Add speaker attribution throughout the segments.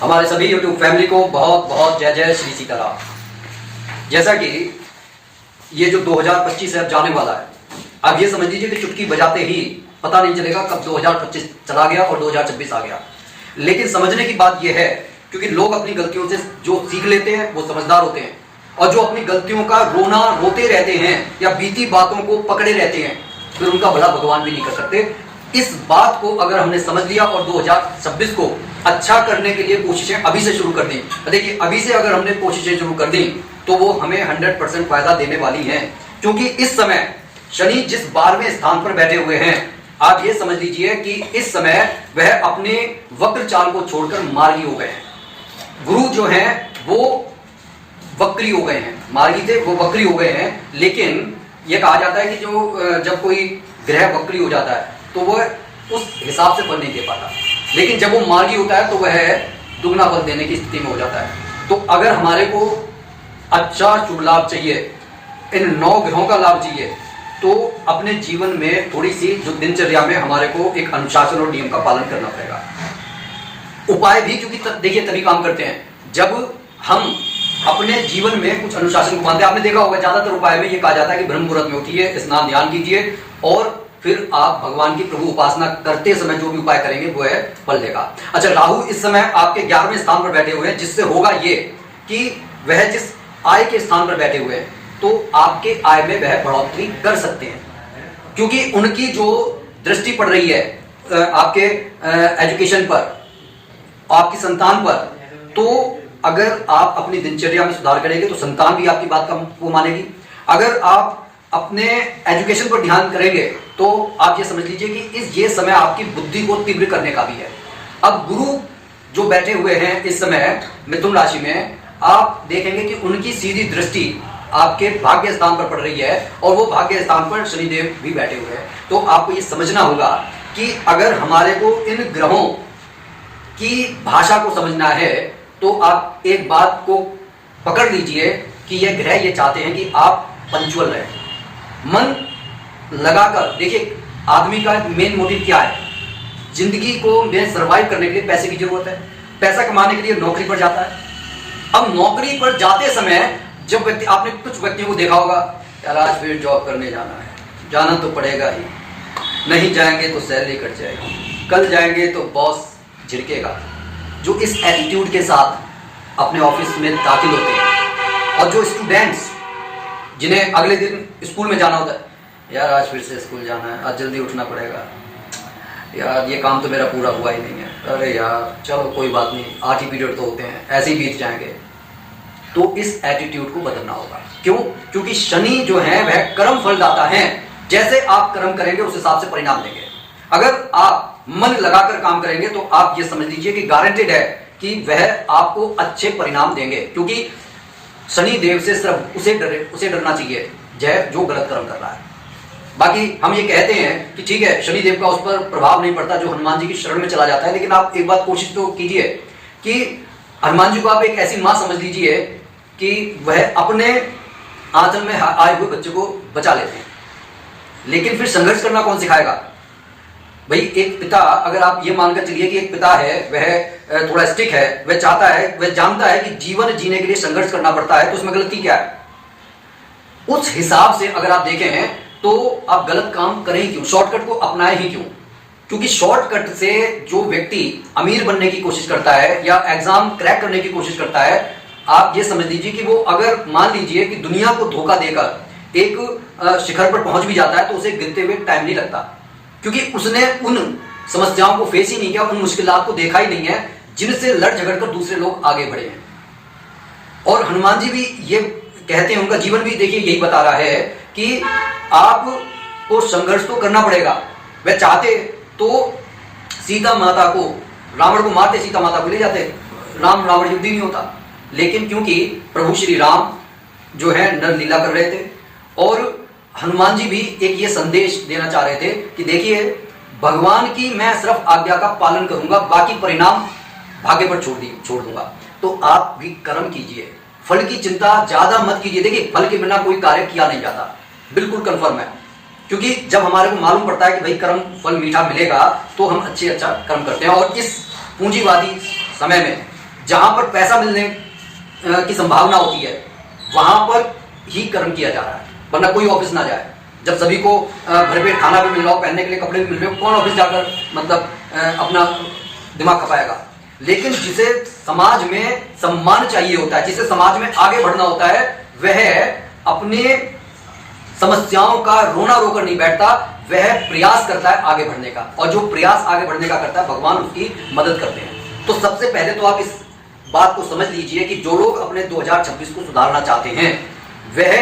Speaker 1: हमारे सभी YouTube family को बहुत बहुत जय जय श्री सीताराम। जैसा कि ये जो 2025 है अब जाने वाला है, अब ये समझ लीजिए कि चुटकी बजाते ही पता नहीं चलेगा कब 2025 चला गया और 2026 आ गया। लेकिन समझने की बात यह है, क्योंकि लोग अपनी गलतियों से जो सीख लेते हैं वो समझदार होते हैं, और जो अपनी गलतियों का रोते रहते हैं या बीती बातों को पकड़े रहते हैं, फिर उनका भला भगवान भी नहीं कर सकते। इस बात को अगर हमने समझ लिया और 2026 को अच्छा करने के लिए कोशिशें अभी से शुरू कर दी, देखिए अभी से अगर हमने कोशिशें शुरू कर दी तो वो हमें 100% फायदा देने वाली हैं। क्योंकि इस समय शनि जिस 12वें स्थान पर बैठे हुए हैं, आप ये समझ लीजिए कि इस समय वह अपने वक्र चाल को छोड़कर मार्गी हो गए हैं। गुरु जो हैं वो वक्री हो गए हैं, मार्गी थे वो वक्री हो गए हैं। लेकिन यह कहा जाता है कि जो जब कोई ग्रह वक्री हो जाता है तो वह उस हिसाब से फल नहीं दे पाता, लेकिन जब वो मार्गी होता है तो वह दुगना फल देने की स्थिति में हो जाता है। तो अगर हमारे को अच्छा शुभ लाभ चाहिए, इन 9 ग्रहों का लाभ चाहिए, तो अपने जीवन में थोड़ी सी जो दिनचर्या में हमारे को एक अनुशासन और नियम का पालन करना पड़ेगा। उपाय भी क्योंकि देखिए तभी काम करते हैं जब हम अपने जीवन में कुछ अनुशासन को मानते हैं। आपने देखा होगा ज्यादातर उपाय में ये कहा जाता है कि ब्रह्म मुहूर्त में उठिए, स्नान ध्यान कीजिए और फिर आप भगवान की प्रभु उपासना करते समय जो भी उपाय करेंगे वो है फल देगा। अच्छा, राहु इस समय आपके 11वें स्थान पर बैठे हुए हैं, जिससे होगा ये कि वह जिस आय के स्थान पर बैठे हुए हैं तो आपके आय में वह बढ़ोतरी कर सकते हैं, क्योंकि उनकी जो दृष्टि पड़ रही है आपके एजुकेशन पर, आपकी संतान पर। तो अगर आप अपनी दिनचर्या में सुधार करेंगे तो संतान भी आपकी बात को मानेगी। अगर आप अपने एजुकेशन पर ध्यान करेंगे तो आप ये समझ लीजिए कि ये समय आपकी बुद्धि को तीव्र करने का भी है। अब गुरु जो बैठे हुए हैं इस समय मिथुन राशि में, आप देखेंगे कि उनकी सीधी दृष्टि आपके भाग्य स्थान पर पड़ रही है और वो भाग्य स्थान पर शनिदेव भी बैठे हुए हैं। तो आपको ये समझना होगा कि अगर हमारे को इन ग्रहों की भाषा को समझना है तो आप एक बात को पकड़ लीजिए कि यह ग्रह ये चाहते हैं कि आप पंचुअल रहें, मन लगाकर। देखिए आदमी का मेन मोटिव क्या है, जिंदगी को में सर्वाइव करने के लिए पैसे की जरूरत है, पैसा कमाने के लिए नौकरी पर जाता है। अब नौकरी पर जाते समय जब व्यक्ति, आपने कुछ व्यक्तियों को देखा होगा, यार आज फिर जॉब करने जाना है, जाना तो पड़ेगा ही, नहीं जाएंगे तो सैलरी कट जाएगी, कल जाएंगे तो बॉस झिड़केगा। जो इस एटीट्यूड के साथ अपने ऑफिस में दाखिल होते हैं, और जो स्टूडेंट्स जिन्हें अगले दिन स्कूल में जाना होता है, यार आज फिर से स्कूल जाना है, आज जल्दी उठना पड़ेगा, यार ये काम तो मेरा पूरा हुआ ही नहीं है, अरे यार चलो कोई बात नहीं, 8 ही पीरियड तो होते हैं, ऐसे ही बीत जाएंगे। तो इस एटीट्यूड को बदलना होगा। क्यों? क्योंकि शनि जो है वह कर्म फलदाता है। जैसे आप कर्म करेंगे उस हिसाब से परिणाम देंगे। अगर आप मन लगाकर काम करेंगे तो आप ये समझ लीजिए कि गारंटेड है कि वह आपको अच्छे परिणाम देंगे, क्योंकि शनि देव से सिर्फ उसे डरना चाहिए जो गलत कर्म कर रहा है। बाकी हम ये कहते हैं कि ठीक है शनि देव का उस पर प्रभाव नहीं पड़ता जो हनुमान जी की शरण में चला जाता है, लेकिन आप एक बात कोशिश तो कीजिए कि हनुमान जी को आप एक ऐसी मां समझ लीजिए कि वह अपने आंचल में आए हुए बच्चे को बचा लेते हैं। लेकिन फिर संघर्ष करना कौन सिखाएगा भाई? एक पिता, अगर आप ये मानकर चलिए कि एक पिता है, वह थोड़ा स्टिक है, वह चाहता है, वह जानता है कि जीवन जीने के लिए संघर्ष करना पड़ता है, तो उसमें गलती क्या है? उस हिसाब से अगर आप देखें तो आप गलत काम करें ही क्यों, शॉर्टकट को अपनाएं ही क्यों? क्योंकि शॉर्टकट से जो व्यक्ति अमीर बनने की कोशिश करता है या एग्जाम क्रैक करने की कोशिश करता है, आप ये समझ लीजिए कि वो अगर मान लीजिए कि दुनिया को धोखा देकर एक शिखर पर पहुंच भी जाता है तो उसे गिरते हुए टाइम नहीं लगता, क्योंकि उसने उन समस्याओं को फेस ही नहीं किया, उन मुश्किलात को देखा ही नहीं है जिनसे लड़ झगड़ कर दूसरे लोग आगे बढ़े हैं। और हनुमान जी भी ये कहते हैं, उनका जीवन भी देखिए यही बता रहा है कि आपको संघर्ष तो करना पड़ेगा। वह चाहते तो सीता माता को, रावण को मारते, सीता माता को ले जाते, राम रावण युद्ध ही नहीं होता। लेकिन क्योंकि प्रभु श्री राम जो है नर लीला कर रहे थे, और हनुमान जी भी एक ये संदेश देना चाह रहे थे कि देखिए भगवान की मैं सिर्फ आज्ञा का पालन करूंगा, बाकी परिणाम भाग्य पर छोड़ दूंगा। तो आप भी कर्म कीजिए, फल की चिंता ज्यादा मत कीजिए। देखिए फल के बिना कोई कार्य किया नहीं जाता, बिल्कुल कंफर्म है, क्योंकि जब हमारे को मालूम पड़ता है कि भाई कर्म फल मीठा मिलेगा तो हम अच्छा कर्म करते हैं। और इस पूंजीवादी समय में जहां पर पैसा मिलने की संभावना होती है वहां पर ही कर्म किया जा रहा है, वरना कोई ऑफिस ना जाए। जब सभी को भरपेट खाना भी मिल रहा हो, पहनने के लिए कपड़े भी मिल रहे हो, कौन ऑफिस जाकर मतलब अपना दिमाग खपाएगा। लेकिन जिसे समाज में सम्मान चाहिए होता है, जिसे समाज में आगे बढ़ना होता है, वह अपने समस्याओं का रोना रोकर नहीं बैठता, वह प्रयास करता है आगे बढ़ने का, और जो प्रयास आगे बढ़ने का करता है भगवान उसकी मदद करते हैं। तो सबसे पहले तो आप इस बात को समझ लीजिए कि जो लोग अपने 2026 को सुधारना चाहते हैं वह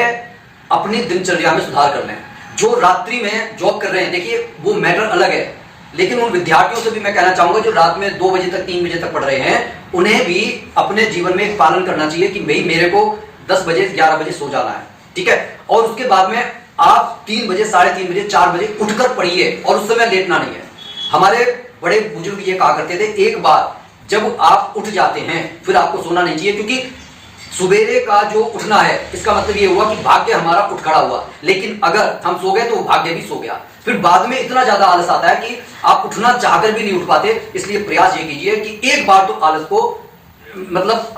Speaker 1: अपनी दिनचर्या में सुधार कर लें। जो रात्रि में जॉब कर रहे हैं, देखिए वो मैटर अलग है, लेकिन उन विद्यार्थियों से भी मैं कहना चाहूंगा जो रात में 2 बजे तक 3 बजे तक पढ़ रहे हैं, उन्हें भी अपने जीवन में एक पालन करना चाहिए कि भाई मेरे को 10 बजे 11 बजे सो जाना है, ठीक है। और उसके बाद में आप 3 बजे 3:30 बजे 4 बजे उठकर पढ़िए, और उस समय लेटना नहीं है। हमारे बड़े बुजुर्ग ये कहा करते थे, एक बार जब आप उठ जाते हैं फिर आपको सोना नहीं चाहिए, क्योंकि सुबेरे का जो उठना है इसका मतलब ये हुआ कि भाग्य हमारा उठ खड़ा हुआ, लेकिन अगर हम सो गए तो भाग्य भी सो गया। फिर बाद में इतना ज्यादा आलस आता है कि आप उठना चाहकर भी नहीं उठ पाते। इसलिए प्रयास ये कीजिए कि एक बार तो आलस को मतलब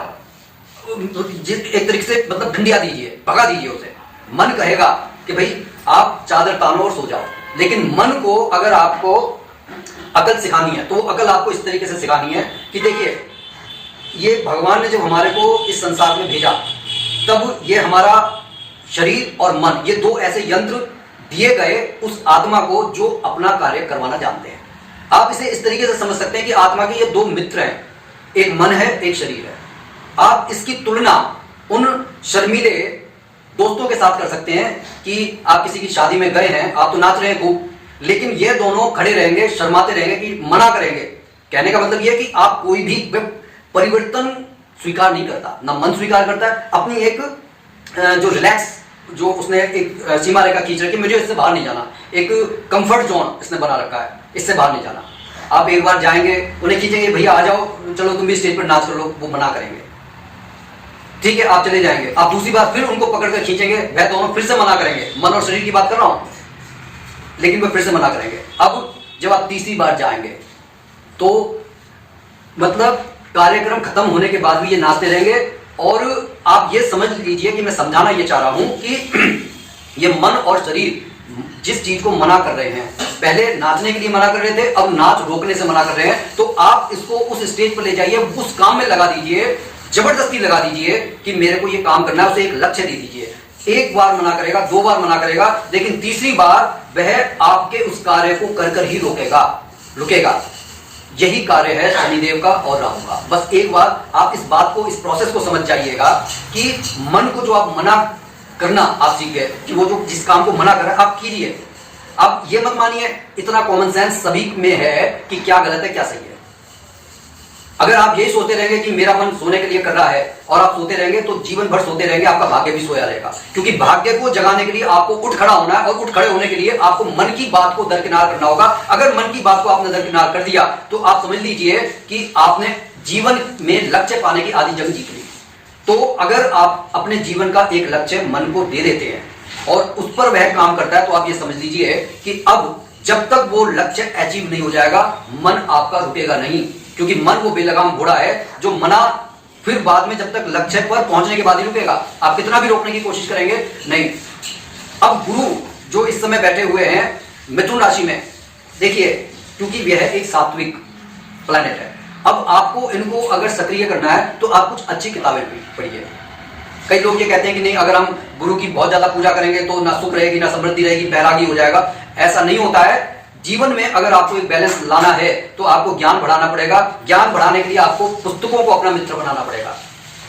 Speaker 1: एक तरीके से मतलब ढंडिया दीजिए, भगा दीजिए उसे। मन कहेगा कि भाई आप चादर तानो और सो जाओ, लेकिन मन को अगर आपको अकल सिखानी है तो अकल आपको इस तरीके से सिखानी है कि देखिए ये भगवान ने जब हमारे को इस संसार में भेजा तब ये हमारा शरीर और मन, ये 2 ऐसे यंत्र दिए गए उस आत्मा को जो अपना कार्य करवाना जानते हैं। आप इसे इस तरीके से समझ सकते हैं कि आत्मा के ये 2 मित्र हैं, एक मन है एक शरीर है। आप इसकी तुलना उन शर्मीले दोस्तों के साथ कर सकते हैं कि आप किसी की शादी में गए हैं, आप तो नाच रहे हैं खूब, लेकिन ये दोनों खड़े रहेंगे, शर्माते रहेंगे कि मना करेंगे। कहने का मतलब ये कि आप कोई भी परिवर्तन स्वीकार नहीं करता, ना मन स्वीकार करता है। अपनी एक जो रिलैक्स जो उसने एक सीमा रेखा खींच रखी, मुझे इससे बाहर नहीं जाना, एक कंफर्ट जोन इसने बना रखा है, इससे बाहर नहीं जाना। आप एक बार जाएंगे, उन्हें खींचेंगे भैया आ जाओ, चलो तुम भी स्टेज पर नाच कर लो, वो मना करेंगे, ठीक है आप चले जाएंगे। आप दूसरी बार फिर उनको पकड़कर खींचेंगे, वह दोनों फिर से मना करेंगे। मन और शरीर की बात कर रहा हूं, लेकिन वह फिर से मना करेंगे। अब जब आप तीसरी बार जाएंगे तो मतलब कार्यक्रम खत्म होने के बाद भी ये नाचते रहेंगे। और आप ये समझ लीजिए कि मैं समझाना ये चाह रहा हूं कि ये मन और शरीर जिस चीज को मना कर रहे हैं, पहले नाचने के लिए मना कर रहे थे, अब नाच रोकने से मना कर रहे हैं, तो आप इसको उस स्टेज पर ले जाइए, उस काम में लगा दीजिए, जबरदस्ती लगा दीजिए कि मेरे को ये काम करना है, उसे एक लक्ष्य दे दीजिए। 1 बार मना करेगा, 2 बार मना करेगा, लेकिन तीसरी बार वह आपके उस कार्य को कर ही रुकेगा। यही कार्य है शनिदेव का और राहु का। बस एक बार आप इस बात को, इस प्रोसेस को समझ जाइएगा कि मन को जो आप मना करना आप सीख गए, कि वो जो जिस काम को मना कर रहा है आप कीजिए। आप ये मत मानिए, इतना कॉमन सेंस सभी में है कि क्या गलत है क्या सही है। अगर आप यही सोते रहेंगे कि मेरा मन सोने के लिए कर रहा है और आप सोते रहेंगे तो जीवन भर सोते रहेंगे, आपका भाग्य भी सोया रहेगा। क्योंकि भाग्य को जगाने के लिए आपको उठ खड़ा होना है, और उठ खड़े होने के लिए आपको मन की बात को दरकिनार करना होगा। अगर मन की बात को आपने दरकिनार कर दिया तो आप समझ लीजिए कि आपने जीवन में लक्ष्य पाने की आधी जंग जीत ली। तो अगर आप अपने जीवन का एक लक्ष्य मन को दे देते हैं और उस पर वह काम करता है, तो आप ये समझ लीजिए कि अब जब तक वो लक्ष्य अचीव नहीं हो जाएगा, मन आपका रुकेगा नहीं। क्योंकि मन वो बेलगाम घोड़ा है जो मना फिर बाद में जब तक लक्ष्य पर पहुंचने के बाद ही रुकेगा। आप कितना भी रोकने की कोशिश करेंगे नहीं। अब गुरु जो इस समय बैठे हुए हैं मिथुन राशि में, देखिए क्योंकि यह एक सात्विक प्लैनेट है, अब आपको इनको अगर सक्रिय करना है तो आप कुछ अच्छी किताबें पढ़िए। कई लोग ये कहते हैं कि नहीं, अगर हम गुरु की बहुत ज्यादा पूजा करेंगे तो ना सुख रहेगी ना समृद्धि रहेगी, बैरागी हो जाएगा। ऐसा नहीं होता है। जीवन में अगर आपको एक बैलेंस लाना है तो आपको ज्ञान बढ़ाना पड़ेगा। ज्ञान बढ़ाने के लिए आपको पुस्तकों को अपना मित्र बनाना पड़ेगा।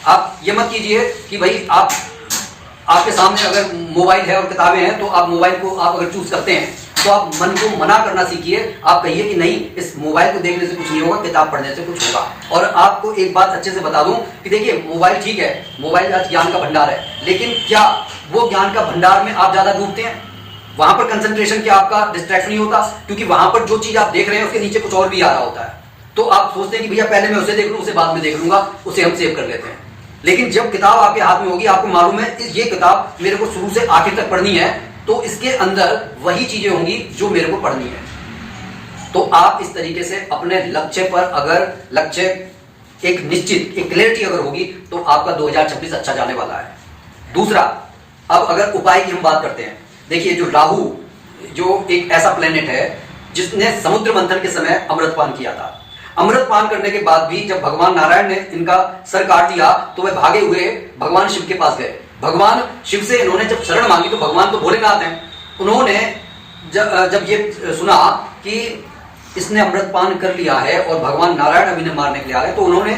Speaker 1: आप ये मत कीजिए कि भाई आपके सामने अगर मोबाइल है और किताबें हैं तो आप मोबाइल को आप अगर चूज करते हैं तो आप मन को मना करना सीखिए। आप कहिए कि नहीं, इस मोबाइल को देखने से कुछ नहीं होगा, किताब पढ़ने से कुछ होगा। और आपको एक बात अच्छे से बता दूं कि देखिए मोबाइल ठीक है, मोबाइल आज ज्ञान का भंडार है, लेकिन क्या वो ज्ञान का भंडार में आप ज्यादा डूबते हैं? वहां पर कंसंट्रेशन क्या आपका डिस्ट्रैक्ट नहीं होता? क्योंकि वहां पर जो चीज आप देख रहे हैं उसके नीचे कुछ और भी आ रहा होता है। तो आप सोचते हैं कि भैया पहले मैं उसे देख लूं, उसे बाद में देख लूंगा, उसे हम सेव कर लेते हैं। लेकिन जब किताब आपके हाथ में होगी, आपको मालूम है ये किताब मेरे को शुरू से आखिर तक पढ़नी है, तो इसके अंदर वही चीजें होंगी जो मेरे को पढ़नी है। तो आप इस तरीके से अपने लक्ष्य पर, अगर लक्ष्य एक निश्चित, एक क्लैरिटी अगर होगी, तो आपका 2026 अच्छा जाने वाला है। दूसरा, अब अगर उपाय की हम बात करते हैं, देखिए जो राहु, जो एक ऐसा प्लेनेट है जिसने समुद्र मंथन के समय अमृतपान किया था। अमृतपान करने के बाद भी जब भगवान नारायण ने इनका सर काट दिया तो वे भागे हुए भगवान शिव के पास गए। भगवान शिव से इन्होंने जब शरण मांगी, तो भगवान तो भोलेनाथ हैं, उन्होंने जब ये सुना कि इसने अमृतपान कर लिया है और भगवान नारायण अभी ने मारने के लिए आ गए, तो उन्होंने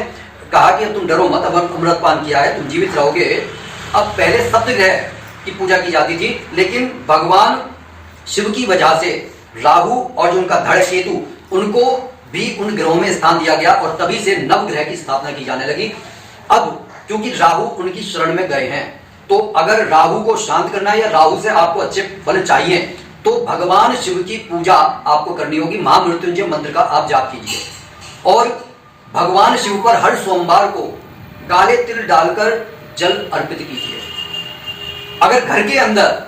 Speaker 1: कहा कि तुम डरो मत, अब अमृतपान किया है, तुम जीवित रहोगे। अब पहले सप्तग्रह की पूजा की जाती थी, लेकिन भगवान शिव की वजह से राहु और जो उनका धड़ केतु, उनको भी उन ग्रहों में स्थान दिया गया और तभी से नवग्रह की स्थापना की जाने लगी। अब क्योंकि राहु उनकी शरण में गए हैं, तो अगर राहु को शांत करना है या राहु से आपको अच्छे फल चाहिए, तो भगवान शिव की पूजा आपको करनी होगी। महामृत्युंजय मंत्र का आप जाप कीजिए और भगवान शिव पर हर सोमवार को काले तिल डालकर जल अर्पित कीजिए। अगर घर के अंदर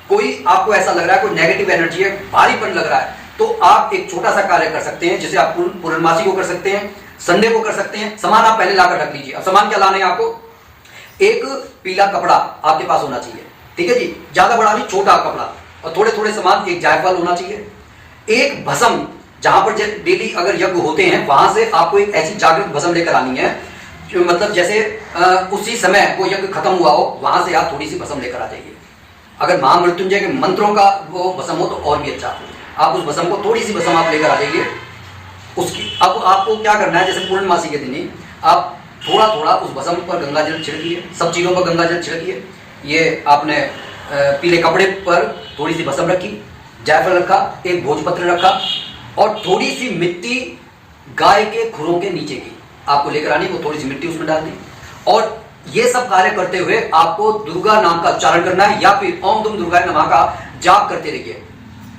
Speaker 1: कोई आपको ऐसा लग रहा है, कोई नेगेटिव एनर्जी है, भारीपन लग रहा है, तो आप एक छोटा सा कार्य कर सकते हैं, जिसे आप पूर्णमासी को कर सकते हैं, संडे को कर सकते हैं। सामान आप पहले लाकर रख लीजिए। अब सामान क्या लाने हैं आपको? एक पीला कपड़ा आपके पास होना चाहिए, ठीक है जी, ज्यादा बड़ा नहीं, छोटा कपड़ा, और थोड़े थोड़े सामान, एक जायफल होना चाहिए, एक भस्म, जहां पर डेली अगर यज्ञ होते हैं वहां से आपको एक ऐसी जागृत भस्म लेकर आनी है, मतलब जैसे उसी समय वो यज्ञ खत्म हुआ हो, वहां से आप थोड़ी सी भस्म लेकर आ जाइए। अगर महामृत्युंजय के मंत्रों का वो भस्म हो तो और भी अच्छा, आप उस भस्म को, थोड़ी सी भस्म आप लेकर आ जाइए उसकी। अब आपको क्या करना है, जैसे पूर्णमासी के दिन ही आप थोड़ा थोड़ा उस भस्म पर गंगा जल छिड़किए, सब चीजों पर गंगा जल छिड़किए। ये आपने पीले कपड़े पर थोड़ी सी भस्म रखी, जायफल रखा, एक भोजपत्र रखा और थोड़ी सी मिट्टी गाय के खुरों के नीचे की आपको लेकर आनी, वो थोड़ी सी मिट्टी उसमें डाल दी। और ये सब कार्य करते हुए आपको दुर्गा नाम का उच्चारण करना है या फिर ओम दुम दुर्गाय नमः का जाप करते रहिए।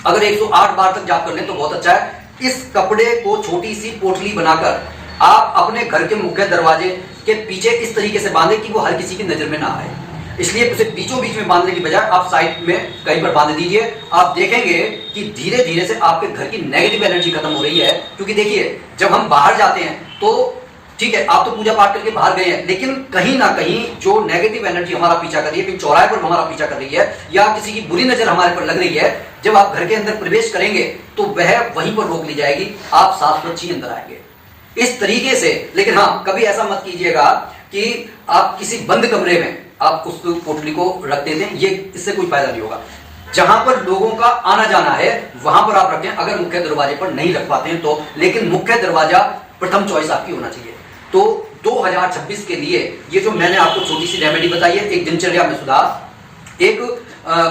Speaker 1: अगर 108 बार तक जाप कर लें तो बहुत अच्छा है। इस कपड़े को छोटी सी पोटली बनाकर आप अपने घर के मुख्य दरवाजे के पीछे इस तरीके से बांधे कि वो हर किसी की नजर में ना आए। इसलिए उसे बीचों बीच में बांधने की बजाय आप साइड में कहीं पर बांध दीजिए। आप देखेंगे कि धीरे धीरे से आपके घर की नेगेटिव एनर्जी खत्म हो रही है। क्योंकि देखिए, जब हम बाहर जाते हैं तो ठीक है, आप तो पूजा पाठ करके बाहर गए हैं, लेकिन कहीं ना कहीं जो नेगेटिव एनर्जी हमारा पीछा कर रही है, कहीं चौराहे पर हमारा पीछा कर रही है या किसी की बुरी नजर हमारे पर लग रही है, जब आप घर के अंदर प्रवेश करेंगे तो वह वहीं पर रोक ली जाएगी, आप साथ ही अंदर आएंगे इस तरीके से। लेकिन हाँ, कभी ऐसा मत कीजिएगा कि आप किसी बंद कमरे में आप उस पोटली को रख देते हैं, ये इससे कोई फायदा नहीं होगा। जहां पर लोगों का आना जाना है वहां पर आप रखें, अगर मुख्य दरवाजे पर नहीं रख पाते हैं तो, लेकिन मुख्य दरवाजा प्रथम चॉइस आपकी होना चाहिए। तो 2026 के लिए ये जो मैंने आपको छोटी सी रेमेडी बताई है, एक दिनचर्या में सुधार, एक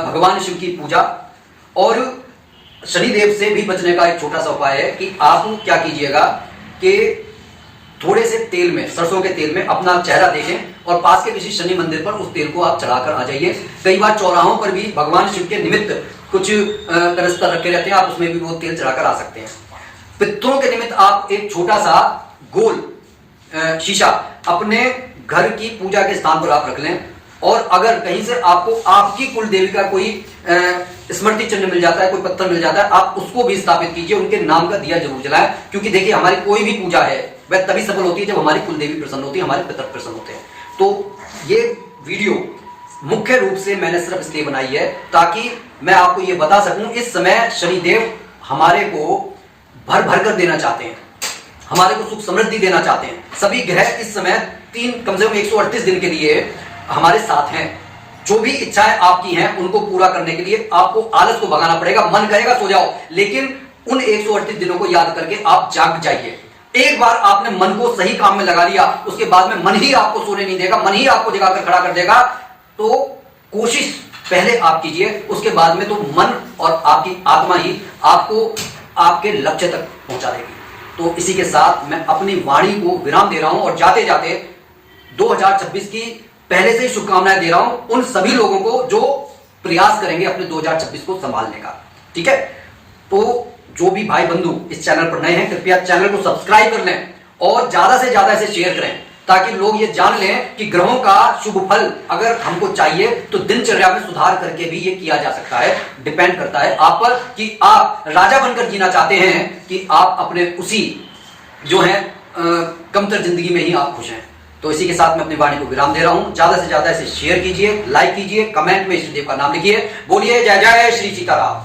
Speaker 1: भगवान शिव की पूजा और शनिदेव से भी बचने का एक छोटा सा उपाय है कि आप क्या कीजिएगा कि थोड़े से तेल में, सरसों के तेल में अपना चेहरा देखें और पास के किसी शनि मंदिर पर उस तेल को आप चढ़ाकर आ जाइए। कई बार चौराहों पर भी भगवान शिव के निमित्त कुछ कनस्तर रखे रहते हैं, आप उसमें भी वो तेल चढ़ाकर आ सकते हैं। पितरों के निमित्त आप एक छोटा सा गोल शीशा अपने घर की पूजा के स्थान पर आप रख लें। और अगर कहीं से आपको आपकी कुल देवी का कोई स्मृति चिन्ह मिल जाता है, कोई पत्थर मिल जाता है, आप उसको भी स्थापित कीजिए, उनके नाम का दिया जरूर जलाएं। क्योंकि देखिए, हमारी कोई भी पूजा है वह तभी सफल होती है जब हमारी कुल देवी प्रसन्न होती है, हमारे पितर प्रसन्न होते हैं। तो ये वीडियो मुख्य रूप से मैंने सिर्फ इसलिए बनाई है ताकि मैं आपको ये बता सकूं, इस समय शनिदेव हमारे को भर भर कर देना चाहते हैं, हमारे को सुख समृद्धि देना चाहते हैं। सभी ग्रह इस समय कम से कम 138 दिन के लिए हमारे साथ हैं। जो भी इच्छाएं आपकी हैं उनको पूरा करने के लिए आपको आलस को भगाना पड़ेगा। मन करेगा सो जाओ, लेकिन उन 138 दिनों को याद करके आप जाग जाइए। एक बार आपने मन को सही काम में लगा लिया, उसके बाद में मन ही आपको सोने नहीं देगा, मन ही आपको जगाकर खड़ा कर देगा। तो कोशिश पहले आप कीजिए, उसके बाद में तो मन और आपकी आत्मा ही आपको आपके लक्ष्य तक पहुंचा देगी। तो इसी के साथ मैं अपनी वाणी को विराम दे रहा हूं और जाते जाते 2026 की पहले से ही शुभकामनाएं दे रहा हूं उन सभी लोगों को जो प्रयास करेंगे अपने 2026 को संभालने का। ठीक है, तो जो भी भाई बंधु इस चैनल पर नए हैं, कृपया चैनल को सब्सक्राइब कर लें और ज्यादा से ज्यादा इसे शेयर करें ताकि लोग ये जान लें कि ग्रहों का शुभ फल अगर हमको चाहिए तो दिनचर्या में सुधार करके भी ये किया जा सकता है। डिपेंड करता है आप पर कि आप राजा बनकर जीना चाहते हैं कि आप अपने उसी जो है कमतर जिंदगी में ही आप खुश हैं। तो इसी के साथ मैं अपनी वाणी को विराम दे रहा हूं। ज्यादा से ज्यादा इसे शेयर कीजिए, लाइक कीजिए, कमेंट में इष्ट देव का नाम लिखिए। बोलिए जय जय श्री सीताराम।